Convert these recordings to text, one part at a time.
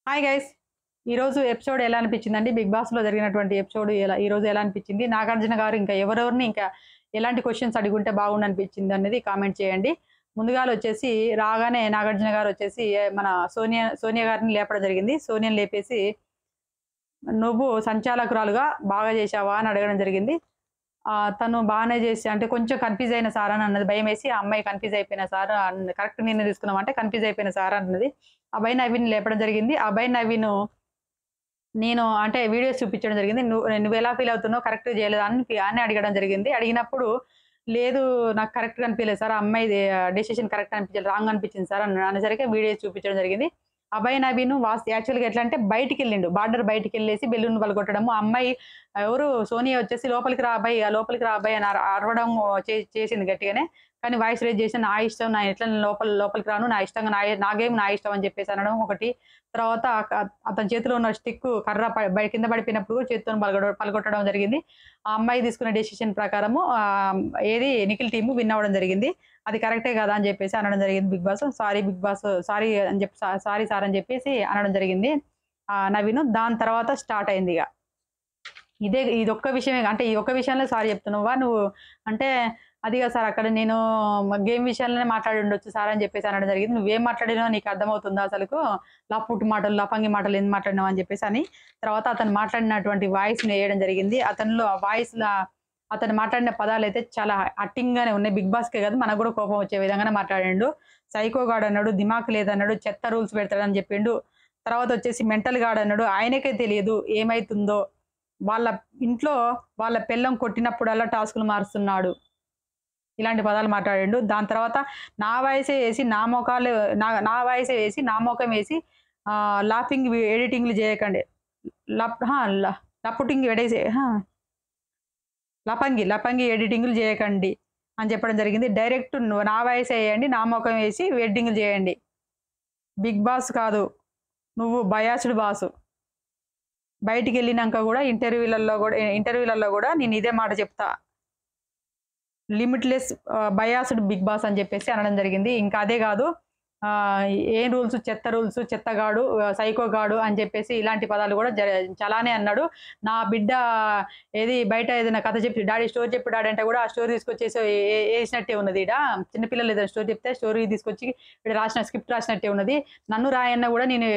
Hi guys. ఈరోజు episode ఎలా అనిపించిందండి? 'బిగ్ బాస్'లో జరిగినటువంటి ఎపిసోడ్ ఈరోజు ఎలా అనిపించింది? నాగార్జున గారు ఇంకా ఎవరెవరిని ఇంకా ఎలాంటి క్వెషన్స్ అడుగుంటే బాగుండనిపించింది అనేది కామెంట్ చేయండి. ముందుగాలొచ్చేసి రాగానే నాగార్జున గారు వచ్చేసి మన సోనియా గారిని లేపడం జరిగింది. సోనియాని లేపేసి "నువ్వు సంచాలకురాలుగా బాగా చేశావా?" అని అడగడం జరిగింది. తను బానే చేసి అంటే కొంచెం కన్‌ఫ్యూజ్ అయిన సార్ అని అన్నది. భయమేసి ఆ అమ్మాయి కన్‌ఫ్యూజ్ అయిపోయిన సార్ కరెక్ట్ నిర్ణయం తీసుకున్నాం అంటే కన్‌ఫ్యూజ్ అయిపోయిన సార్ అన్నది. అభయ్ నవీన్‌ని లేపడం జరిగింది. అభయ్ నవీన్ నేను అంటే వీడియోస్ చూపించడం జరిగింది. నువ్వెలా ఫీల్ అవుతున్నావు? కరెక్ట్‌గా చేయలేదా? అని అడగడం జరిగింది. అడిగినప్పుడు లేదు నాకు కరెక్ట్‌గా అనిపియలేదు సార్. ఆ అమ్మాయిది డెసిషన్ కరెక్ట్ అనిపించలేదు. రాంగ్ అనిపించింది సార్ అనేసరికి వీడియోస్ చూపించడం జరిగింది. అభయ్ నవీన్ యాక్చువల్‌గా ఎట్లా అంటే బయటికెళ్ళిండు. Border బయటికెళ్ళేసి balloon పలగొట్టడము. ఆ అమ్మాయి ఎవరు సోనియా వచ్చేసి లోపలికి రా అభయ్, లోపలికి రా అభయ్ అని అరవడం చేసింది గట్టిగానే. కానీ వాయిస్ రైజ్ చేసి నా ఇష్టం. ఎట్లా నేను లోపలికి రాను. నా ఇష్టంగా నా గేమ్ నా ఇష్టం అని చెప్పేసి అనడం ఒకటి. తర్వాత అతని చేతిలో ఉన్న స్టిక్ కర్ర కింద పడిపోయినప్పుడు కూడా చేత్తోని పలగొట్టడం జరిగింది. ఆ అమ్మాయి తీసుకున్న డెసిషన్ ప్రకారము ఏది నిఖిల్ టీమ్ విన్ అవ్వడం జరిగింది. అది కరెక్టే కదా అని చెప్పేసి అనడం జరిగింది Bigg Boss. Sorry Bigg Boss, sorry అని చెప్పి సారీ సార్ అని చెప్పేసి అనడం జరిగింది నవీను. దాని తర్వాత స్టార్ట్ అయిందిగ. ఇదొక్క విషయమే అంటే ఈ ఒక్క విషయంలో సారీ చెప్తున్నావా నువ్వు? అంటే అది కాదు సార్ అక్కడ నేను గేమ్ విషయాల్లోనే మాట్లాడి ఉండొచ్చు సార్ అని చెప్పేసి అనడం జరిగింది. నువ్వేం మాట్లాడినావో నీకు అర్థమవుతుందా అసలుకు? లపుటు మాటలు, లఫంగి మాటలు ఎందుకు మాట్లాడినావు అని చెప్పేసి అని. తర్వాత అతను మాట్లాడినటువంటి వాయిస్‌ని వేయడం జరిగింది. అతనిలో ఆ వాయిస్‌ల అతను మాట్లాడిన పదాలైతే చాలా హట్టింగ్‌గానే ఉన్నాయి. బిగ్ బాస్‌కే కాదు మనకు కూడా కోపం వచ్చే విధంగానే మాట్లాడిండు. సైకో గాడన్నాడు, దిమాక్ లేదన్నాడు, చెత్త రూల్స్ పెడతాడని చెప్పిండు. తర్వాత వచ్చేసి మెంటల్ గాడన్నాడు. ఆయనకే తెలియదు ఏమైతుందో. వాళ్ళ ఇంట్లో వాళ్ళ పెళ్ళాం కొట్టినప్పుడల్లా టాస్కులు మారుస్తున్నాడు. ఇలాంటి పదాలు మాట్లాడిండు. దాని తర్వాత నా వాయిసే ఏసి నా మొఖాలు నా వాయిసే వేసి నా మొఖం వేసి లాఫింగ్ ఎడిటింగ్‌లు చేయకండి. లప్ అహా! లపుటింగ్ ఎడేసి అహా! లపంగి ఎడిటింగ్‌లు చేయకండి అని చెప్పడం జరిగింది. డైరెక్ట్ నా వాయిసే ఎయండి. నా మొఖం వేసి ఎడిటింగ్‌లు చేయండి. బిగ్ బాస్ కాదు. నువ్వు బయాస్డ్ బాసు. బయటికెళ్ళినంక గూడా ఇంటర్వ్యూలలో గూడా నేను ఇదే మాట చెప్తా. లిమిట్‌లెస్ బయాస్డ్ బిగ్ బాస్ అని జెప్పేసి అనడం జరిగింది. ఇంకా అదే గాదు ఏం రూల్స్ చెత్త రూల్స్, చెత్తగాడు, సైకోగాడు అని చెప్పేసి ఇలాంటి పదాలు గూడా చాలానే అన్నాడు. నా బిడ్డ బయట ఏదైనా కథ చెప్పి డాడీ స్టోరీ చెప్పు డాడీ అంటే గూడా ఆ స్టోరీ తీసుకొచ్చేసి ఏసినట్టే ఉన్నది ఈడ. చిన్న పిల్లలు ఏదైనా స్టోరీ చెప్తే స్టోరీ తీసుకొచ్చి ఈడ స్క్రిప్ట్ రాసినట్టే ఉన్నది. నన్ను రాయన్న గూడా నేను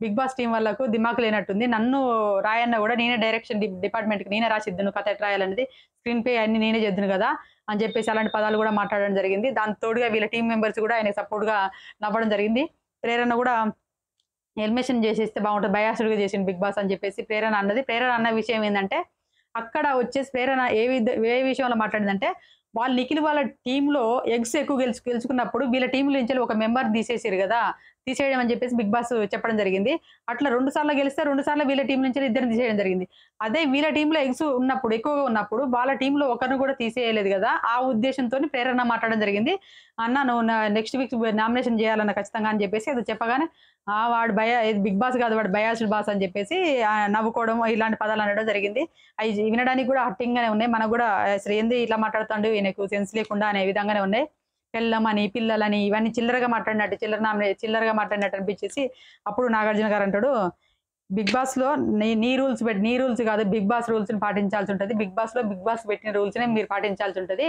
బిగ్ బాస్ టీమ్ వాళ్ళకు దిమాక్ లేనట్టుంది. నన్ను రాయన్న గూడా నేనే డైరెక్షన్ డిపార్ట్‌మెంట్‌కి నేనే రాసిద్దును కథ ఎట్లా రాయాలనేది. స్క్రీన్ ప్లే అన్నీ నేనే చేద్దును గదా! అని చెప్పేసి అలాంటి పదాలు గూడా మాట్లాడడం జరిగింది. దానికి తోడుగా వీళ్ళ టీమ్ మెంబర్స్ గూడా ఆయనకి సపోర్ట్‌గా నవ్వడం జరిగింది. ప్రేరణ గూడా ఎలిమినేషన్ చేసేస్తే బావుంటది. బయాస్డ్‌గా చేసిండు బిగ్ బాస్ అని చెప్పేసి ప్రేరణ అన్నది. ప్రేరణ అన్న విషయం ఏందంటే, అక్కడ వచ్చేసి ప్రేరణ ఏ విషయంలో మాట్లాడిందంటే, నిఖిల్ వాళ్ళ టీమ్‌లో ఎగ్స్ ఎక్కువ గెలుచుకున్నప్పుడు వీళ్ళ టీమ్‌లో నుంచి ఒక మెంబర్‌ని తీసేసిర్రు గదా! తీసేయడం అని చెప్పేసి బిగ్ బాస్ చెప్పడం జరిగింది. అట్లా 2 సార్లు గెలిస్తే 2 సార్లు వీళ్ళ టీమ్ నుంచి ఇద్దరిని తీసేయడం జరిగింది. అదే వీళ్ళ టీమ్‌లో ఎగ్స్ ఎక్కువగా ఉన్నప్పుడు వాళ్ళ టీమ్‌లో ఒకరిని కూడా తీసేయలేదు గదా! ఆ ఉద్దేశంతోని ప్రేరణ మాట్లాడడం జరిగింది. అన్న నువ్వు నెక్స్ట్ వీక్ నామినేషన్ చేయాలన్న ఖచ్చితంగా అని చెప్పేసి ఏదో చెప్పగానే వాడు బిగ్ బాస్ కాదు వాడు బయాస్డ్ బాస్ అని చెప్పేసి నవ్వుకోవడం ఇలాంటి పదాలు అనడం జరిగింది. అయి వినడానికి కూడా హట్టింగ్‌గానే ఉన్నాయి. మనకు కూడా అసలు ఏంది ఇట్లా మాట్లాడుతాండు ఈయనకు సెన్స్ లేకుండా అనే విధంగానే ఉన్నాయి. పెళ్ళమని, పిల్లలని ఇవన్నీ చిల్లరగా మాట్లాడినట్టు అనిపించేసి అప్పుడు నాగార్జున గారు అంటాడు బిగ్ బాస్‌లో నీ రూల్స్ కాదు బిగ్ బాస్ రూల్స్‌ని పాటించాల్సి ఉంటది. బిగ్ బాస్ పెట్టిన రూల్స్‌నే మీరు పాటించాల్సి ఉంటది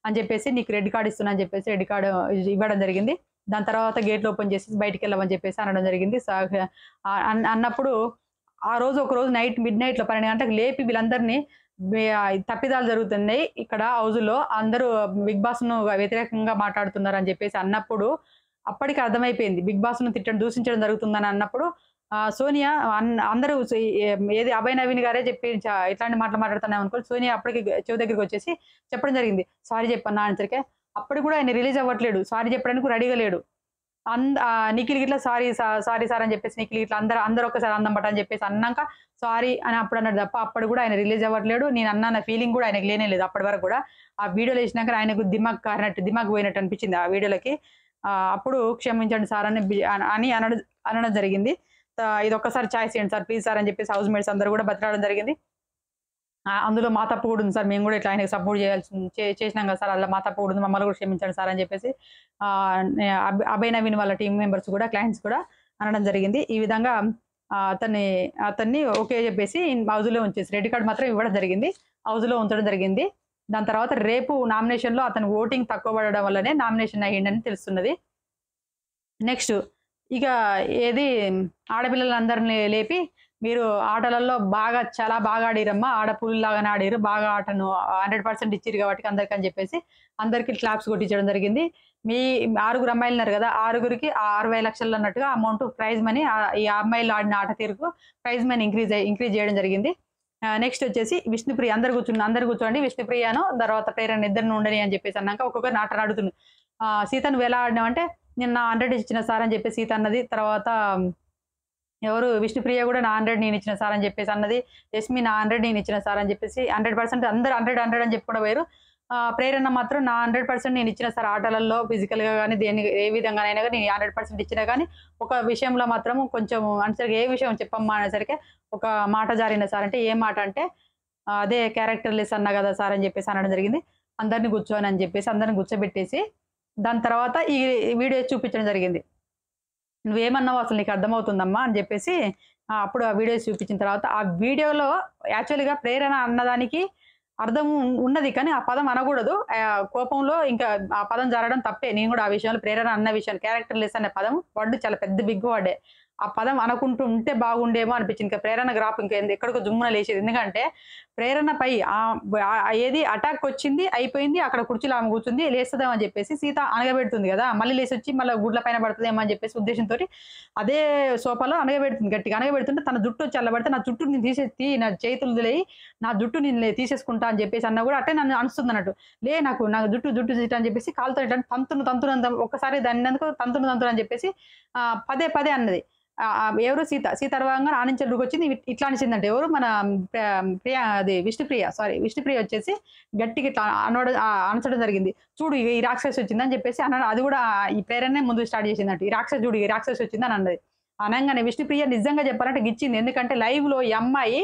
అని చెప్పేసి నీకు రెడ్ కార్డ్ ఇస్తున్నా అని చెప్పేసి రెడ్ కార్డ్ ఇవ్వడం జరిగింది. దాని తర్వాత గేట్లు ఓపెన్ చేసేసి బయటికెళ్ళమని చెప్పేసి అనడం జరిగింది. అన్నప్పుడు ఆ రోజు ఒకరోజు మిడ్ నైట్‌లో 12 గంటలకు లేపి వీళ్ళందరినీ తప్పిదాలు జరుగుతున్నాయి ఇక్కడ హౌస్‌లో అందరూ బిగ్ బాస్‌ను వ్యతిరేకంగా మాట్లాడుతున్నారని చెప్పేసి అన్నప్పుడు అప్పటికి అర్థమైపోయింది. బిగ్ బాస్‌ను దూషించడం జరుగుతుందని అన్నప్పుడు సోనియా అందరూ అభయ్ నవీన్ గారే చెప్పి ఇట్లాంటి మాటలు మాట్లాడుతున్నాం అనుకోని సోనియా అప్పటికి చెవి దగ్గరికొచ్చేసి చెప్పడం జరిగింది. సారీ చెప్పన్నా అనేసరికి అప్పటికి కూడా ఆయన రిలీజ్ అవ్వట్లేడు. సారీ చెప్పడానికి రెడీగా లేడు. నిఖిల్ గిట్లా సారీ సార్ అని చెప్పేసి నిఖిల్ గిట్లా అందరూ ఒక్కసారి అందం పట్ట అని చెప్పేసి అన్నాక సారీ అని అప్పుడు అన్నాడు తప్ప అప్పుడు కూడా ఆయన రిలీజ్ అవ్వట్లేడు. నేను అన్న ఫీలింగ్ కూడా ఆయనకు లేనే లేదు అప్పటి వరకు కూడా. ఆ వీడియోలో వేసినాక ఆయనకు దిమాగ్ పోయినట్టు అనిపించింది ఆ వీడియోలకి. అప్పుడు క్షమించండి సార్ అని అనడం జరిగింది. ఇదొక్కసారి చాయిస్ ఇయ్యండి సార్ ప్లీజ్ సార్ అని చెప్పేసి హౌస్ మేట్స్ అందరూ కూడా బతిలాడడం జరిగింది. అందులో మా తప్పు కూడా ఉంది సార్. మేము కూడా ఇట్లా ఆయనకి సపోర్ట్ చేసినాం కదా సార్. అలా మా తప్పు కూడా ఉంది. మమ్మల్ని కూడా క్షమించండి సార్ అని చెప్పేసి అభయ్ నవీన్ వాళ్ళ టీమ్ మెంబర్స్ కూడా క్లయింట్స్ కూడా అనడం జరిగింది. ఈ విధంగా అతన్ని ఓకే చెప్పేసి హౌస్‌లో ఉంచేసి రెడ్ కార్డ్ మాత్రం ఇవ్వడం జరిగింది. హౌస్‌లో ఉంచడం జరిగింది. దాని తర్వాత రేపు నామినేషన్‌లో అతను ఓటింగ్ తక్కువ పడడం వల్లనే నామినేషన్ అయ్యిండని తెలుస్తున్నది. నెక్స్ట్ ఇక ఏది ఆడపిల్లలందరిని లేపి మీరు ఆటలలో చాలా బాగా ఆడిరమ్మా, ఆడపులిలాగానే ఆడిరు, బాగా ఆటను 100% ఇచ్చిర్రు కాబట్టి అందరికని చెప్పేసి అందరికి క్లాప్స్ కొట్టించడం జరిగింది. మీ 6 అమ్మాయిలున్నారు కదా, 6కి 60 లక్షలు అన్నట్టుగా అమౌంట్ ప్రైజ్ మనీ ఈ అమ్మాయిలు ఆడిన ఆట తీరుకు ప్రైజ్ మనీ ఇంక్రీజ్ చేయడం జరిగింది. నెక్స్ట్ వచ్చేసి విష్ణుప్రియ అందరు కూర్చోండి, విష్ణుప్రియను తర్వాత ప్రేరణ ఇద్దరిని ఉండని అని చెప్పేసి అన్నాక ఒక్కొక్కరిని ఆటను అడుగుతుంది. సీత నువ్వు ఎలా ఆడినావంటే నేను నా 100 ఇచ్చిన సార్ అని చెప్పేసి సీత అన్నది. తర్వాత ఎవరు విష్ణుప్రియ కూడా నా 100 నేను ఇచ్చిన సార్ అని చెప్పేసి అన్నది. యస్మి నా 100 నేను ఇచ్చిన సార్ అని చెప్పేసి 100% అందరూ 100 అని చెప్పుకోవడం వేరు. ప్రేరణ మాత్రం నా 100% నేను ఇచ్చిన సార్ ఆటలలో ఫిజికల్‌గా గానీ ఏ విధంగానైనా గానీ 100% ఇచ్చినా గానీ ఒక విషయంలో మాత్రం కొంచెం అనేసరికి ఏ విషయం చెప్పమ్మా అనేసరికి ఒక మాట జారిన సార్ అంటే ఏ మాట అంటే అదే క్యారెక్టర్ లెస్ అన్నా కదా సార్ అని చెప్పేసి అనడం జరిగింది. అందరిని కూర్చోని అని చెప్పేసి అందరిని కూర్చోబెట్టేసి దాని తర్వాత ఈ వీడియో చూపించడం జరిగింది. నువ్వేమన్నావు అసలు నీకు అర్థమవుతుందమ్మా అని చెప్పేసి అప్పుడు ఆ వీడియోస్ చూపించిన తర్వాత ఆ వీడియోలో యాక్చువల్‌గా ప్రేరణ అన్నదానికి అర్థం ఉన్నది. కానీ ఆ పదం అనకూడదు. కోపంలో ఇంకా ఆ పదం జారడం తప్పే. నేను కూడా ఆ విషయంలో ప్రేరణ అన్న విషయం క్యారెక్టర్ లెస్ అనే పదం వర్డ్ చాలా పెద్ద బిగ్ వర్డే. ఆ పదం అనకుంటూ ఉంటే బాగుండేమో అనిపించింది. ఇంకా ప్రేరణ గ్రాఫ్ ఇంకా ఎక్కడికో జుమ్మున లేచేది. ఎందుకంటే ప్రేరణపై ఏది అటాక్ వచ్చింది, అయిపోయింది. అక్కడ కుర్చీలో ఆమె కూర్చుంది, లేస్తదేమో అని చెప్పేసి సీత అనగబెడుతుంది కదా, మళ్ళీ లేచి వచ్చి మళ్ళీ గుడ్ల పైన పడుతుందేమో అని చెప్పేసి ఉద్దేశంతో అదే సోఫాలో అనగబెడుతుంది. గట్టిగా అనగబెడుతుంటే తన జుట్టు వచ్చి అల్లబడితే నా జుట్టు నేను తీసేసి నా చేతులు లేయి నా జుట్టు నేను తీసేసుకుంటా అని చెప్పేసి అన్న కూడా అట్టే నన్ను అనుస్తుంది అన్నట్టు. నాకు జుట్టు తీట అని చెప్పేసి కాలుతో తంతును ఒక్కసారి దాన్ని తంతును అని చెప్పేసి పదే పదే అన్నది. ఎవరు సీత అరవంగా ఆనించి వచ్చింది. ఇట్లా అనిచిందంటే ఎవరు మన విష్ణుప్రియ వచ్చేసి గట్టిగా ఇట్లా అనచడం జరిగింది. చూడు ఈ రాక్షసి వచ్చిందని చెప్పేసి అన్నాడు. అది కూడా ఈ ప్రేరణనే ముందు స్టార్ట్ చేసిందంట. ఈ రాక్షసి వచ్చింది అని అన్నది. అనగానే విష్ణుప్రియ నిజంగా చెప్పాలంటే గిచ్చింది. ఎందుకంటే లైవ్ లో ఈ అమ్మాయి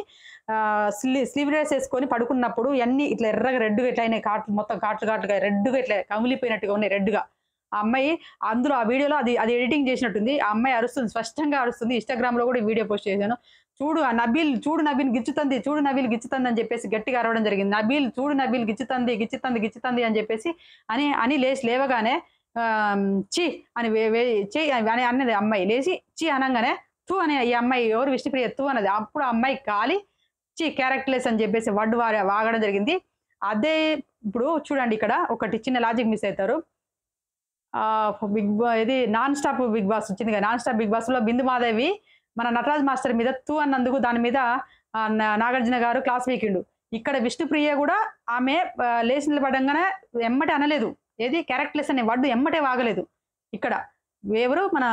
స్లీవ్ డ్రెస్ వేసుకొని పడుకున్నప్పుడు అన్ని ఇట్లా ఎర్రగా రెడ్డుగా ఇట్లా అయినాయి, మొత్తం కాట్లుగా రెడ్డుగా ఇట్లా కమిలిపోయినట్టుగా ఉన్నాయి రెడ్డుగా. ఆ అమ్మాయి అందులో ఆ వీడియోలో అది ఎడిటింగ్ చేసినట్టుంది. ఆ అమ్మాయి అరుస్తుంది, స్పష్టంగా అరుస్తుంది. ఇన్‌స్టాగ్రామ్ లో కూడా వీడియో పోస్ట్ చేశాను. చూడు నబీల్ గిచ్చుతుంది అని చెప్పేసి గట్టిగా అరవడం జరిగింది. నబీల్ గిచ్చుతుంది అని చెప్పేసి అని లేవగానే ఛీ అని అని అన్నది అమ్మాయి. లేచి ఛీ అనగానే తూ అని ఈ అమ్మాయి ఎవరు విష్ణుప్రియ తూ అన్నది. అప్పుడు ఆ అమ్మాయి కాలి ఛీ క్యారెక్టర్లెస్ అని చెప్పేసి వర్డ్ వాగడం జరిగింది. అదే ఇప్పుడు చూడండి ఇక్కడ ఒకటి చిన్న లాజిక్ మిస్ అవుతారు. ఇది నాన్ స్టాప్ బిగ్ బాస్ వచ్చింది కదా, నాన్ స్టాప్ బిగ్ బాస్ లో బిందు మాధవి మన నటరాజ్ మాస్టర్ మీద తూ అన్నందుకు దాని మీద నాగార్జున గారు క్లాస్ వీకిండు. ఇక్కడ విష్ణుప్రియ కూడా ఆమె లేచి నిలబడంగానే ఎమ్మటే అనలేదు. ఏది క్యారెక్టర్లెస్ అనే వర్డ్ ఎమ్మటే వాగలేదు. ఇక్కడ ఎవరు మన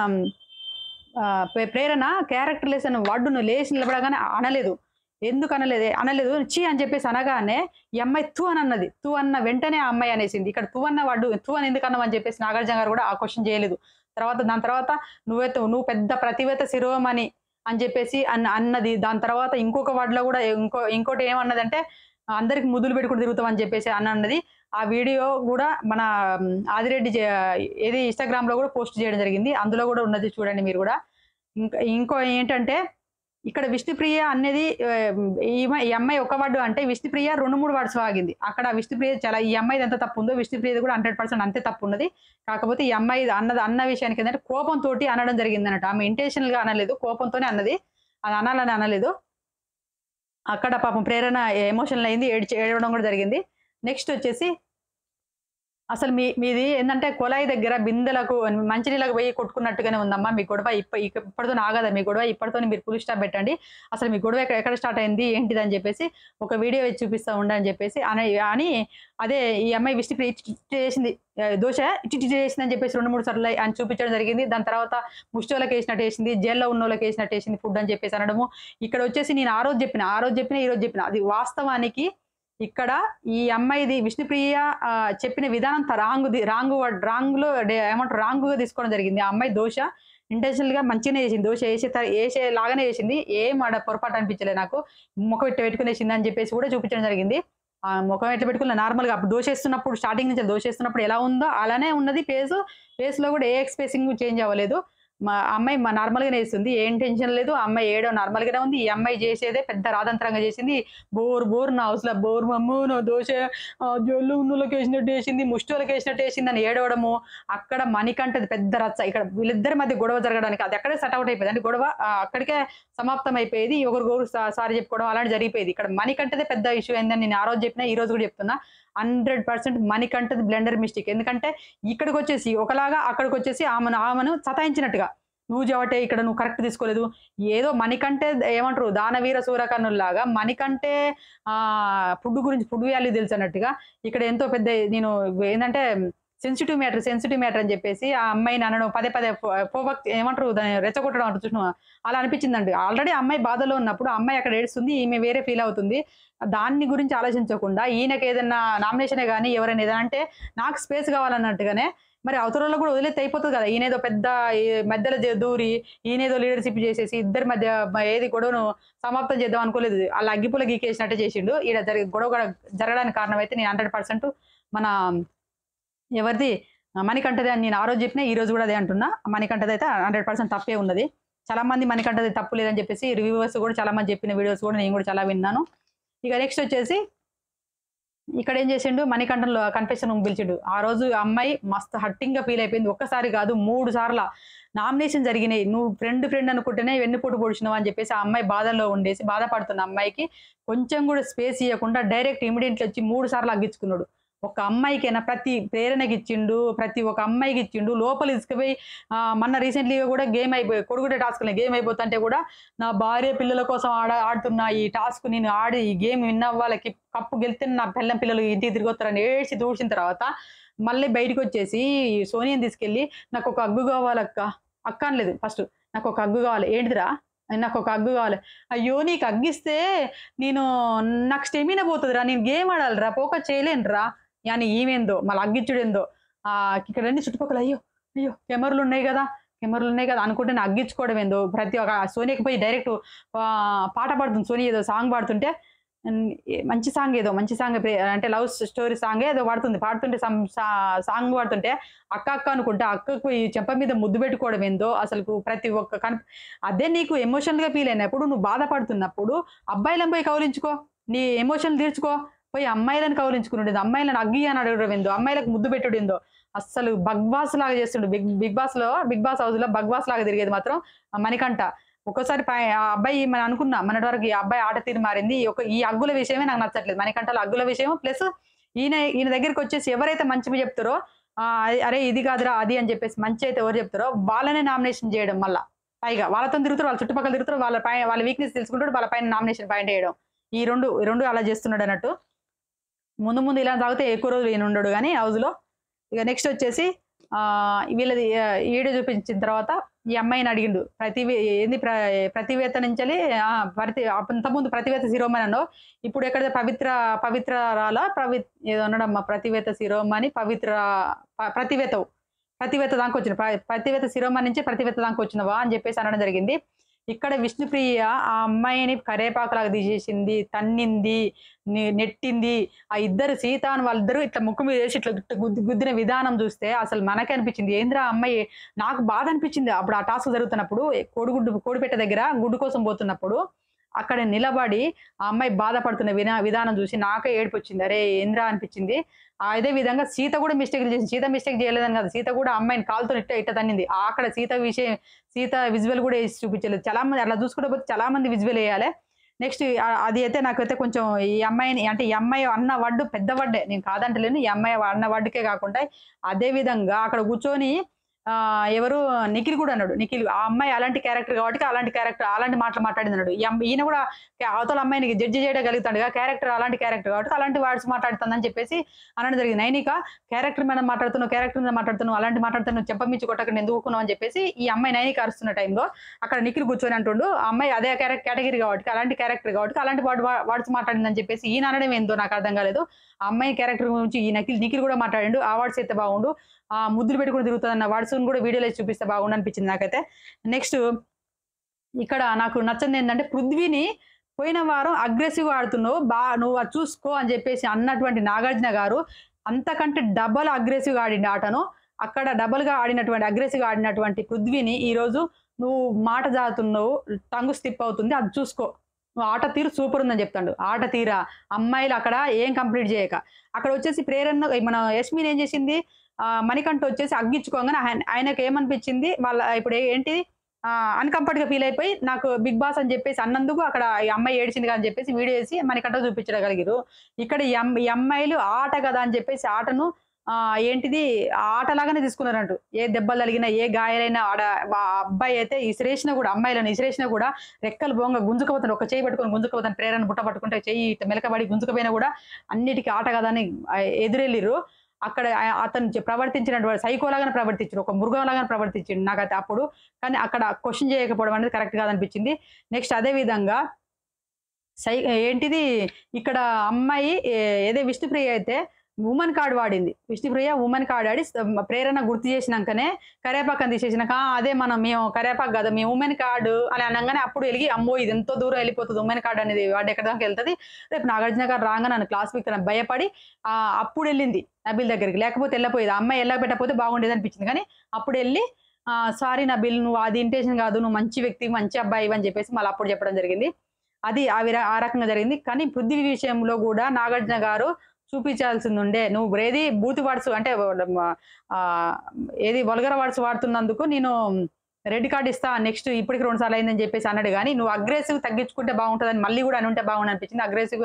ప్రేరణ క్యారెక్టర్లెస్ అనే వర్డును లేచి నిలబడగానే అనలేదు. ఎందుకు అనలేదు ఛీ అని చెప్పేసి అనగానే ఈ అమ్మాయి తూ అని అన్నది. తూ అన్న వెంటనే ఆ అమ్మాయి అనేసింది. ఇక్కడ తూ అన్న వర్డు తూ అని ఎందుకు అన్నావు అని చెప్పేసి నాగార్జున గారు కూడా ఆ క్వశ్చన్ చేయలేదు. దాని తర్వాత నువ్వు పెద్ద ప్రతివేత శిరోమణి అని చెప్పేసి అన్నది. దాని తర్వాత ఇంకొక వర్డ్లో కూడా ఇంకోటి ఏమన్నదంటే అందరికి ముద్దులు పెట్టుకుని తిరుగుతాం అని చెప్పేసి అన్నది. ఆ వీడియో కూడా మన ఆదిరెడ్డి ఏది ఇన్‌స్టాగ్రామ్ లో కూడా పోస్ట్ చేయడం జరిగింది. అందులో కూడా ఉన్నది చూడండి మీరు కూడా. ఇంకో ఏంటంటే ఇక్కడ విష్ణుప్రియ అనేది ఈ అమ్మాయి ఒక వర్డు అంటే విష్ణుప్రియ 2-3 వర్డ్స్ వాగింది. అక్కడ విష్ణుప్రియ చాలా ఈ అమ్మాయిది ఎంత తప్పు ఉందో విష్ణుప్రియది కూడా 100% అంతే తప్పు ఉన్నది. కాకపోతే ఈ అమ్మాయి అన్న విషయానికి ఏంటంటే కోపంతో అనడం జరిగింది అన్నట్టు. ఆమె ఇంటెన్షనల్ గా అనలేదు, కోపంతోనే అన్నది. అది అనాలని అనలేదు. అక్కడ పాపం ప్రేరణ ఎమోషనల్ అయింది, ఏడవడం కూడా జరిగింది. నెక్స్ట్ వచ్చేసి అసలు మీది ఏంటంటే కొలాయి దగ్గర బిందెలకు మంచినీళ్ళకు పోయి కొట్టుకున్నట్టుగానే ఉందమ్మా మీ గొడవ. ఇప్పటితో ఆగదా మీ గొడవ? ఇప్పటితో మీరు ఫుల్ స్టాప్ పెట్టండి. అసలు మీ గొడవ ఎక్కడ స్టార్ట్ అయింది ఏంటిది అని చెప్పేసి ఒక వీడియో వేసి చూపిస్తా ఉండని చెప్పేసి అని అదే ఈ అమ్మాయి విష్ణుప్రియ చేసింది దోశ ఇట్టి చేసిందని చెప్పేసి 2-3 సార్లు అని చూపించడం జరిగింది. దాని తర్వాత ముష్టోళ్ళకి వేసినట్టు వేసింది, జైల్లో ఉన్న వాళ్ళకి వేసినట్టు వేసింది ఫుడ్ అని చెప్పేసి అనడము. ఇక్కడ వచ్చేసి నేను ఆ రోజు చెప్పిన ఈ రోజు చెప్పిన అది వాస్తవానికి ఇక్కడ ఈ అమ్మాయిది విష్ణుప్రియ చెప్పిన విధానం రాంగ్లో ఏమంటారు రాంగ్గా తీసుకోవడం జరిగింది. ఆ అమ్మాయి దోశ ఇంటెన్షనల్ గా మంచిగానే చేసింది. దోశ వేసేలాగానే చేసింది. ఏం ఆడ పొరపాటు అనిపించలేదు నాకు. ముఖం పెట్టుకుని వేసింది అని చెప్పేసి కూడా చూపించడం జరిగింది. ఆ ముఖం ఎట్లా పెట్టుకున్న నార్మల్గా అప్పుడు దోశ వేస్తున్నప్పుడు స్టార్టింగ్ నుంచి దోశ వేస్తున్నప్పుడు ఎలా ఉందో అలానే ఉన్నది. ఫేస్ లో కూడా ఏ ఎక్స్ప్రెసింగ్ చేంజ్ అవ్వలేదు. మా అమ్మాయి నార్మల్‌గానే ఏస్తుంది. ఏం టెన్షన్ లేదు. ఆ అమ్మాయి ఏయడం నార్మల్‌గానే ఉంది. ఈ అమ్మాయి చేసేదే పెద్ద రాతంత్రంగా చేసింది. బోర్ నా హౌస్‌లో బోర్ మమ్మో నా దోస జొల్లు ఉన్నోళ్ళకేసినట్టు ఏసింది, ముష్టోళ్ళకేసినట్టు ఏసిందని ఏడవడము. అక్కడ మణికంఠది పెద్ద రచ్చ. ఇక్కడ వీళ్ళిద్దరి మధ్య గొడవ జరగడానికి అది అక్కడే సెట్ ఔట్ అయిపోయేది. అంటే గొడవ అక్కడికే సమాప్తం అయిపోయేది. ఒకరికొకరు సారీ చెప్పుకోవడం అలాంటిది జరిగిపోయేది. ఇక్కడ మణికంఠదే పెద్ద ఇష్యూ అయిందని నేను ఆ రోజు చెప్పినా, ఈ రోజు కూడా చెప్తున్నా. 100% మణికంఠది బ్లెండర్ మిస్టేక్. ఎందుకంటే ఇక్కడికొచ్చేసి ఒకలాగా, అక్కడికొచ్చేసి ఆమెను సతాయించినట్టుగా. నువ్వు చెబితే ఇక్కడ నువ్వు కరెక్ట్ తీసుకోలేదు. ఏదో మణికంఠే ఏమంటారు దానవీర సూరకర్ణుల్లాగా మణికంఠే ఫుడ్ గురించి ఫుడ్ వాల్యూ తెలుసన్నట్టుగా ఇక్కడ ఎంతో పెద్ద నేను ఏందంటే సెన్సిటివ్ మ్యాటర్ అని చెప్పేసి ఆ అమ్మాయిని అనడం పదే పదే పోవక్ ఏమంటారు దాన్ని రెచ్చగొట్టడం అంటారు చూసినావా? అలా అనిపించిందండి. ఆల్రెడీ ఆ అమ్మాయి బాధలో ఉన్నప్పుడు ఆ అమ్మాయి అక్కడ ఏడుస్తుంది. ఈమె వేరే ఫీల్ అవుతుంది. దాన్ని గురించి ఆలోచించకుండా ఈయనకి ఏదన్నా నామినేషనే గాని ఎవరైనా ఏదైనా అంటే నాకు స్పేస్ కావాలన్నట్టుగానే మరి అవతలోళ్ళకి కూడా వదిలేస్తే అయిపోతది కదా! ఈయనేదో పెద్ద ఈ మధ్యలో దూరి ఈయనేదో లీడర్‌షిప్ చేసేసి ఇద్దరి మధ్య ఏది గొడవను సమాప్తం చేద్దాం అనుకోలేదు. ఆళ్ళు అగ్గిపుల్ల గీకేసినట్టే చేసిండు. ఈడ గొడవ కూడా జరగడానికి కారణమైతే నేను 100% మన ఎవరిది మణికంఠదే అని నేను ఆ రోజు చెప్పినా, ఈ రోజు కూడా అదే అంటున్నా. మణికంఠదైతే 100% తప్పే ఉన్నది. చాలా మంది మణికంఠది తప్పు లేదని చెప్పేసి రివ్యూవర్స్ కూడా చాలా మంది చెప్పిన వీడియోస్ కూడా నేను కూడా చాలా విన్నాను. ఇక నెక్స్ట్ వచ్చేసి ఇక్కడేం చేసిండు మణికంఠన్‌లో కన్ఫెషన్ రూమ్‌కి పిలిచిండు. ఆ రోజు ఆ అమ్మాయి మస్తు హర్టింగ్‌గా ఫీల్ అయిపోయింది. ఒక్కసారి కాదు 3 సార్ల నామినేషన్ జరిగినాయి. నువ్వు ఫ్రెండ్ అనుకుంటేనే వెన్నుపోటు పొడిచినావు అని చెప్పేసి ఆ అమ్మాయి బాధల్లో ఉండేసి బాధపడుతున్న అమ్మాయికి కొంచెం కూడా స్పేస్ ఇయ్యకుండా డైరెక్ట్ ఇమ్మీడియేట్‌లీ వచ్చి 3 సార్లు అగ్గించుకున్నాడు. ఒక అమ్మాయికైనా ప్రతి ప్రేరణకిచ్చిండు. ప్రతి ఒక్క అమ్మాయికిచ్చిండు. లోపల తీసుకుపోయి మొన్న రీసెంట్‌లీగా కూడా గేమ్ అయిపోయి కొడుకుడే టాస్క్‌లే గేమ్ అయిపోతుంటే కూడా నా భార్య పిల్లల కోసం ఆడుతున్న ఈ టాస్క్ నేను ఆడి ఈ గేమ్ విన్ అవ్వాలి. కప్పు గెలిస్తే నా పెళ్ళాం పిల్లలు ఇంటికి తిరిగొత్తారని ఏడ్చి దూడ్చిన తర్వాత మళ్ళీ బయటికొచ్చేసి సోనియాని తీసుకెళ్ళి నాకొక అగ్గు కావాలక్క. అక్క అనలేదు ఫస్ట్. నాకొక అగ్గు కావాలి. ఏంటిదిరా? నాకొక అగ్గు కావాలి. అయ్యో! నీకు అగ్గిస్తే నేను నాకు స్టెమినా పోతదిరా. నేను గేమ్ ఆడాలిరా. ఫోకస్ చేయలేనురా. అని ఈమెందో మళ్ళీ అగ్గిచ్చుడేందో ఇక్కడన్నీ చుట్టుపక్కల అయ్యో కెమెరాలున్నాయి గదా అనుకుంటే అగ్గించుకోవడం ఏందో ప్రతి ఒక్క సోనియాకి పోయి డైరెక్ట్ పాట పాడుతుంది. సోనియా ఏదో సాంగ్ పాడుతుంటే మంచి సాంగ్ అంటే లవ్ స్టోరీ సాంగే ఏదో పాడుతుంటే సాంగ్ పాడుతుంటే అక్క అనుకుంటే అక్కకు ఈ చెంప మీద ముద్దు పెట్టుకోవడం ఏందో అసలు ప్రతి ఒక్క అదే నీకు ఎమోషనల్‌గా ఫీల్ అయినప్పుడు నువ్వు బాధపడుతున్నప్పుడు అబ్బాయిలను పోయి కౌలించుకో. నీ ఎమోషన్‌లు తీర్చుకో. పోయి అమ్మాయిలను కౌలించుకునుడేందో, అమ్మాయిలను అగ్గి అని అడగడం ఏందో, అమ్మాయిలకు ముద్దు పెట్టుడేందో అస్సలు బగ్ బాస్ లాగా చేస్తుండు. బిగ్ బాస్ హౌస్‌లో బగ్ బాస్ లాగా తిరిగేది మాత్రం మణికంఠ. ఒక్కోసారి ఆ అబ్బాయి మనం అనుకున్నా మొన్నటి వరకు ఈ అబ్బాయి ఆట తీరు మారింది. ఈ అగ్గుల విషయమే నాకు నచ్చట్లేదు. మణికంఠలో అగ్గుల విషయం ప్లస్ ఈయన దగ్గరికొచ్చేసి ఎవరైతే మంచివి చెప్తారో అరే ఇది కాదురా అది అని చెప్పేసి మంచి అయితే ఎవరు చెప్తారో వాళ్ళనే నామినేషన్ చేయడం మళ్ళా. పైగా వాళ్ళతోని తిరుగుతారు, వాళ్ళ చుట్టుపక్కల తిరుగుతారు, వాళ్ళ వీక్‌నెస్ తెలుసుకుంటాడు, వాళ్ళ పైన నామినేషన్ పాయింట్ ఎయడం. ఈ 2 అలా చేస్తున్నాడన్నట్టు. ముందు ఇలా తాగితే ఎక్కువ రోజులు ఈయన ఉండడు గానీ హౌస్‌లో. ఇక నెక్స్ట్ వచ్చేసి వీళ్ళది ఈడియో చూపించిన తర్వాత ఈ అమ్మాయిని అడిగిండు. ప్రతివేత్త నుంచెల్లి అంతకుముందు ప్రతివేత్త శిరోమణి అన్నావు. ఇప్పుడు ఎక్కడ పవిత్రాల ఏదో అన్నాడమ్మా ప్రతివేత్త శిరోమణి ప్రతివేత్త దాకా వచ్చిన ప్రతివేత్త శిరోమణి నుంచి ప్రతివేత్త దాకా వచ్చినవా అని చెప్పేసి అనడం జరిగింది. ఇక్కడ విష్ణుప్రియ ఆ అమ్మాయిని కరేపాకులాగా తీసేసింది, తన్నింది, నెట్టింది. ఆ ఇద్దరు సీతాను వాళ్ళిద్దరూ ఇట్లా ముక్కు మీద వేసి ఇట్లా గుద్దిన విధానం చూస్తే అసలు మనకే అనిపించింది ఏంద్రా అమ్మాయి. నాకు బాధ అనిపించింది అప్పుడు ఆ టాస్క్ జరుగుతున్నప్పుడు కోడిపెట్ట దగ్గర గుడ్డు కోసం పోతున్నప్పుడు అక్కడ నిలబడి ఆ అమ్మాయి బాధపడుతున్న విధానం చూసి నాకే ఏడుపు వచ్చింది. అరే ఏంద్రా అనిపించింది. అదే విధంగా సీత కూడా మిస్టేక్లు చేసింది. సీత మిస్టేక్ చేయలేదని కాదు, సీత కూడా అమ్మాయిని కాలుతో ఇట్ట తన్నింది. అక్కడ సీత విజువల్ కూడా వేసి చూపించలేదు. చాలా మంది అట్లా చూసుకుంటే పోతే చాలా మంది విజువల్ వేయాలి. నెక్స్ట్ అది అయితే నాకైతే కొంచెం ఈ అమ్మాయిని అంటే ఈ అమ్మాయి అన్న వర్డ్ పెద్ద వర్డే, నేను కాదంటలేను. ఈ అమ్మాయి అన్న వర్డ్కే కాకుండా అదే విధంగా అక్కడ కూర్చొని ఎవరు నిఖిల్ కూడా అన్నాడు. నిఖిల్ ఆ అమ్మాయి అలాంటి క్యారెక్టర్ కాబట్టి అలాంటి మాటలు మాట్లాడింది అన్నాడు. ఈయన కూడా అవతల అమ్మాయిని జడ్జి చేయగలుగుతాడు క్యారెక్టర్ కాబట్టి అలాంటి వర్డ్స్ మాట్లాడుతుందని చెప్పేసి అనడం జరిగింది. నైనిక క్యారెక్టర్ మీద మాట్లాడుతున్నావు అలాంటి మాట్లాడుతున్నావు చెప్పమించి కొట్టకుండా ఎందుకు ఊరుకున్నావు అని చెప్పేసి ఈ అమ్మాయి నైనిక అరుస్తున్న టైంలో అక్కడ నిఖిల్ కూర్చొని అంటుండు ఆ అమ్మాయి అదే కేటగిరీ కాబట్టి అలాంటి క్యారెక్టర్ కాబట్టి అలాంటి వర్డ్స్ మాట్లాడిందని చెప్పేసి ఈయన అనడం ఏందో నాకు అర్థం కాలేదు. ఆ అమ్మాయి క్యారెక్టర్ గురించి ఈ నిఖిల్ కూడా మాట్లాడిండు. ఆ వర్డ్స్ అయితే బాగుండు. ముద్దులు పెట్టుకుని తిరుగుతుందన్న వర్డ్స్ కూడా వీడియోలో చూపిస్తే బాగుండు అనిపించింది నాకైతే. నెక్స్ట్ ఇక్కడ నాకు నచ్చింది ఏంటంటే పృథ్వీని పోయిన వారం అగ్రెసివ్గా ఆడుతున్నావు నువ్వు అది చూసుకో అని చెప్పేసి అన్నటువంటి నాగార్జున గారు అంతకంటే డబల్ అగ్రెసివ్గా ఆడింది ఆటను. అక్కడ డబల్గా ఆడినటువంటి అగ్రెసివ్గా ఆడినటువంటి పృథ్వీని ఈరోజు నువ్వు మాట జారుతున్నావు, టంగు స్లిప్ అవుతుంది, అది చూసుకో, నువ్వు ఆట తీరు సూపర్ ఉందని చెప్తాడు. ఆట తీరా అమ్మాయిలు అక్కడ ఏం కంప్లీట్ చేయక అక్కడ వచ్చేసి ప్రేరణ మన యస్మిన్ ఏం చేసింది, మణికంఠ వచ్చేసి అగ్గిచ్చుకోగానే ఆయనకు ఏమనిపించింది, వాళ్ళ ఇప్పుడు ఏంటి అన్కంఫర్ట్గా ఫీల్ అయిపోయి నాకు బిగ్ బాస్ అని చెప్పేసి అన్నందుకు అక్కడ ఈ అమ్మాయి ఏడిచింది కదా అని చెప్పేసి వీడియో వేసి మణికంఠ చూపించగలిగారు. ఇక్కడ ఈ అమ్మాయిలు ఆట కదా అని చెప్పేసి ఆటను ఏంటిది ఆటలాగానే తీసుకున్నారంటూ. ఏ దెబ్బలు తగిలినా ఏ గాయాలైనా అబ్బాయి అయితే ఇసిరేసినా కూడా, అమ్మాయిలను ఇసిరేసినా కూడా రెక్కలు బొంగ గుంజుకపోతాను, ఒక చేయి పట్టుకొని గుంజుకపోతాను, ప్రేరణ బుట్ట పట్టుకుంటే చెయ్యి మెలకబడి గుంజుకపోయినా కూడా అన్నిటికీ ఆట కదా అని ఎదురెళ్ళిర్రు. అక్కడ అతను ప్రవర్తించినటువంటి సైకోలాగానే ప్రవర్తించారు, ఒక మృగంలాగానే ప్రవర్తించిండు నాకైతే అప్పుడు. కానీ అక్కడ క్వశ్చన్ చేయకపోవడం అనేది కరెక్ట్ కాదనిపించింది. నెక్స్ట్ అదే విధంగా ఏంటిది ఇక్కడ అమ్మాయి ఏదో విష్ణుప్రియ అయితే ఉమెన్ కార్డ్ వాడింది. విష్ణుప్రియ ఉమెన్ కార్డ్ ఆడి ప్రేరణ గుర్తు చేసినాకనే కరేపాకని తీసేసినాక అదే మేము కరేపాకు కదా మేము ఉమెన్ కార్డు అని అనగానే అప్పుడు వెలిగి అమ్మో ఇది ఎంతో దూరం వెళ్ళిపోతుంది ఉమెన్ కార్డ్ అనేది, వాడు ఎక్కడ దాకా వెళ్తుంది, రేపు నాగార్జున గారు రాగా నన్ను క్లాస్ వీక్ భయపడి అప్పుడు వెళ్ళింది నబిల్ దగ్గరికి, లేకపోతే వెళ్ళపోయేది అమ్మాయి వెళ్ళకపోతే బాగుండేది అనిపించింది. కానీ అప్పుడు వెళ్ళి సారీ నబిల్ నువ్వు అది ఇంటెన్షన్ కాదు, నువ్వు మంచి వ్యక్తి మంచి అబ్బాయి అని చెప్పేసి మళ్ళీ అప్పుడు చెప్పడం జరిగింది. అది ఆ రకంగా జరిగింది. కానీ పృథ్వీ విషయంలో కూడా నాగార్జున గారు చూపించాల్సింది ఉండే, నువ్వు ఏది బూత్ వర్డ్స్ అంటే ఏది వల్గర్ వర్డ్స్ వాడుతున్నందుకు నేను రెడ్ కార్డ్ ఇస్తా నెక్స్ట్ ఇప్పటికి 2 సార్లు అయిందని చెప్పేసి అన్నాడు. కానీ నువ్వు అగ్రెసివ్ తగ్గించుకుంటే బాగుంటుందని మళ్ళీ కూడా అని ఉంటే బాగుంది అనిపించింది. అగ్రెసివ్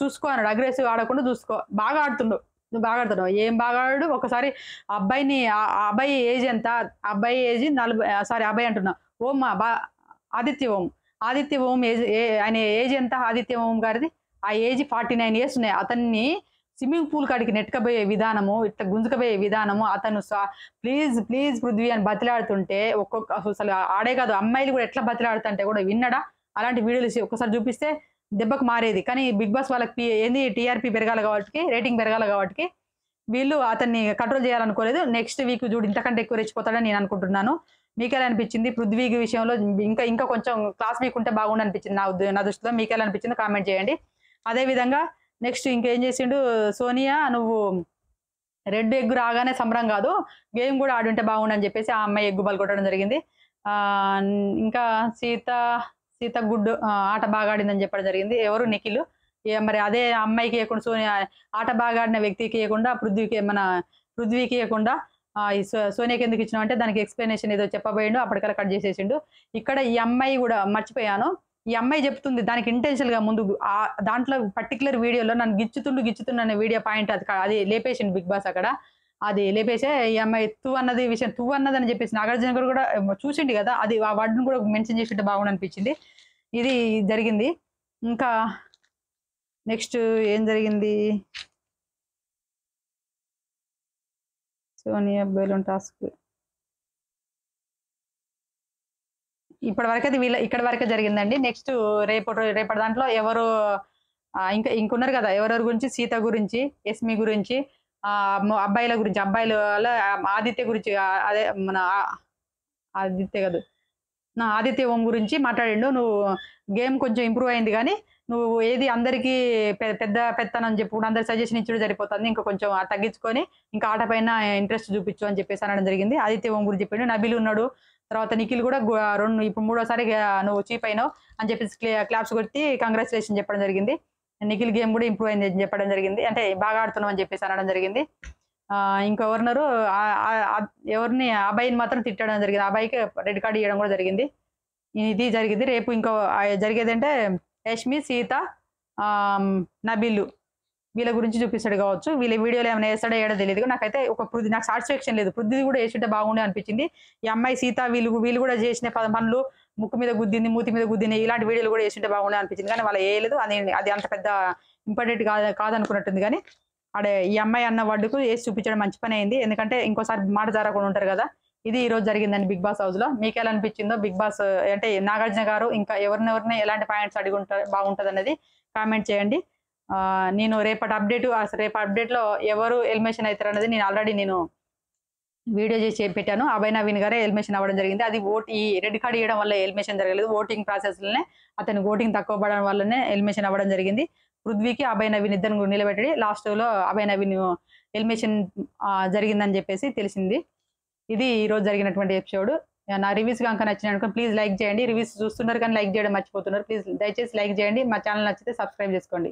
చూసుకో అన్నాడు, అగ్రెసివ్ ఆడకుండా చూసుకో, బాగా ఆడుతుండు, నువ్వు బాగా ఆడుతున్నావు, ఏం బాగా ఆడు. ఒకసారి అబ్బాయిని అబ్బాయి ఏజ్ ఎంత, అబ్బాయి ఏజ్ 40 అబ్బాయి అంటున్నా ఓం ఆదిత్య ఓం ఏజ్ ఆయన ఏజ్ ఎంత, ఆదిత్య ఓం గారిది ఆ ఏజ్ 49 ఇయర్స్ ఉన్నాయి. అతన్ని స్విమ్మింగ్ పూల్ కాడికి నెట్టుకపోయే విధానము, ఇట్లా గుంజుకపోయే విధానము, అతను ప్లీజ్ ప్లీజ్ పృథ్వీ అని బతిలాడుతుంటే అసలు ఆడే కాదు అమ్మాయిలు కూడా ఎట్లా బతిలాడుతుంటే కూడా విన్నడా. అలాంటి వీడియోలు ఒక్కసారి చూపిస్తే దెబ్బకు మారేది. కానీ బిగ్ బాస్ వాళ్ళకి ఏంది టీఆర్పీ పెరగాలి కాబట్టి, రేటింగ్ పెరగాలి కాబట్టి వీళ్ళు అతన్ని కంట్రోల్ చేయాలనుకోలేదు. నెక్స్ట్ వీక్ చూడు ఇంతకంటే ఎక్కువ రెచ్చిపోతాడని నేను అనుకుంటున్నాను. మీకెలా అనిపించింది పృథ్వీ విషయంలో? ఇంకా కొంచెం క్లాస్ వీక్ ఉంటే బాగుండి అనిపించింది నా దృష్టిలో. మీకెలా అనిపించిందో కామెంట్ చేయండి. అదే విధంగా నెక్స్ట్ ఇంకేం చేసిండు, సోనియా నువ్వు రెడ్ ఎగ్ రాగానే సంబరం కాదు, గేమ్ కూడా ఆడుంటే బాగుండని చెప్పేసి ఆ అమ్మాయి ఎగ్గు బల్ కొట్టడం జరిగింది. ఇంకా సీత గుడ్ ఆట బాగా ఆడిందని చెప్పడం జరిగింది. ఎవరు నిఖిల్. మరి అదే అమ్మాయికి ఇవ్వకుండా సోనియా ఆట బాగా ఆడిన వ్యక్తికి ఇవ్వకుండా పృథ్వీకి ఇవ్వకుండా సోనియాకి ఎందుకు ఇచ్చినావు అంటే దానికి ఎక్స్ప్లెనేషన్ ఏదో చెప్పబోయిండు, అప్పటికల్లా కట్ చేసేసిండు. ఇక్కడ ఈ అమ్మాయి కూడా మర్చిపోయాను, ఈ అమ్మాయి చెప్తుంది దానికి ఇంటెన్షనల్ గా ముందు దాంట్లో పర్టికులర్ వీడియోలో నన్ను గిచ్చుతుండు అనే వీడియో పాయింట్ అది లేపేసిండు బిగ్ బాస్. అక్కడ అది లేపేసే ఈ అమ్మాయి అన్నది విషయం అన్నది అని చెప్పేసి నాగార్జున గారు కూడా చూసిండు కదా, అది ఆ వర్డ్ను కూడా మెన్షన్ చేసింటే బాగుండు అనిపించింది. ఇది జరిగింది. ఇంకా నెక్స్ట్ ఏం జరిగింది, సోనియా బెలూన్ టాస్క్ ఇప్పటి వరకు అయితే ఇక్కడ వరకే జరిగిందండి. నెక్స్ట్ రేపటి దాంట్లో ఎవరు ఇంకున్నారు కదా, ఎవరెవరి గురించి, సీత గురించి, యస్మి గురించి, అబ్బాయిల గురించి, అబ్బాయిల ఆదిత్య గురించి, అదే మన ఆదిత్య కాదు ఆదిత్య ఓం గురించి మాట్లాడిండు. నువ్వు గేమ్ కొంచెం ఇంప్రూవ్ అయింది కానీ నువ్వు ఏది అందరికీ పెద్దనని చెప్పు, అందరి సజెషన్ ఇచ్చుడు సరిపోతుంది, ఇంకా కొంచెం తగ్గించుకొని ఇంకా ఆట పైన ఇంట్రెస్ట్ చూపించు అని చెప్పేసి అనడం జరిగింది. ఆదిత్య ఓం గురించి చెప్పిండు. నబిల్ ఉన్నాడు, తర్వాత నిఖిల్ కూడా ఇప్పుడు 3వసారి నువ్వు చీప్ అయినావు అని చెప్పేసి క్లాప్స్ కొట్టి కంగ్రాచులేషన్ చెప్పడం జరిగింది. నిఖిల్ గేమ్ కూడా ఇంప్రూవ్ అయింది అని చెప్పడం జరిగింది, అంటే బాగా ఆడుతున్నావు అని చెప్పేసి అనడం జరిగింది. ఇంకెవరున్నారు, ఎవరిని అబ్బాయిని మాత్రం తిట్టడం జరిగింది, అబ్బాయికి రెడ్ కార్డ్ ఇవ్వడం కూడా జరిగింది. ఇది జరిగింది. రేపు ఇంకో జరిగేది అంటే యష్మి, సీత, నబిల్ వీళ్ళ గురించి చూపిస్తాడు కావచ్చు. వీళ్ళ వీడియోలో ఏమైనా వేస్తాడో ఏడో తెలియదు. నాకైతే నాకు సాటిస్ఫాక్షన్ లేదు, పృథ్వీ కూడా వేసుంటే బాగుండే అనిపించింది. ఈ అమ్మాయి సీత వీళ్ళు కూడా చేసిన పనులు, ముక్కు మీద గుద్దింది, మూతి మీద గుద్దింది, ఇలాంటి వీడియోలు కూడా వేసుంటే బాగుండే అనిపించింది. కానీ వాళ్ళు వేయలేదు, అది అంత పెద్ద ఇంపార్టెంట్ కాదనుకున్నట్టుంది. కానీ అడే ఈ అమ్మాయి అన్న వర్డ్కు వేసి చూపించడం మంచి పని అయింది, ఎందుకంటే ఇంకోసారి మాట జారకుండా ఉంటారు కదా. ఇది ఈ రోజు జరిగిందండి బిగ్ బాస్ హౌస్ లో. మీకు ఎలా అనిపించిందో, బిగ్ బాస్ అంటే నాగార్జున గారు ఇంకా ఎవరినెవరిని ఎలాంటి పాయింట్స్ అడిగి బాగుంటుంది అనేది కామెంట్ చేయండి. నేను రేపటి అప్డేట్ లో ఎవరు ఎలిమినేషన్ అవుతారు అనేది నేను ఆల్రెడీ వీడియో చేసి పెట్టాను. అభయ్ నవీన్ గారే ఎలిమినేషన్ అవ్వడం జరిగింది. అది ఈ రెడ్ కార్డ్ ఇవ్వడం వల్ల ఎలిమినేషన్ జరగలేదు, ఓటింగ్ ప్రాసెస్ లోనే అతను ఓటింగ్ తక్కువ పడడం వల్లనే ఎలిమినేషన్ అవ్వడం జరిగింది. పృథ్వీకి అభయ్ నవీన్ ఇద్దరు నిలబెట్టి లాస్ట్ లో అభయ్ నవీన్ ఎలిమినేషన్ జరిగిందని చెప్పేసి తెలిసింది. ఇది ఈరోజు జరిగినటువంటి ఎపిసోడ్. నా రివ్యూస్ కనుక నచ్చినాయి ప్లీజ్ లైక్ చేయండి. రివ్యూస్ చూస్తున్నారు కానీ లైక్ చేయడం మర్చిపోతున్నారు. ప్లీజ్ దయచేసి లైక్ చేయండి. మా ఛానల్ నచ్చితే సబ్స్క్రైబ్ చేసుకోండి.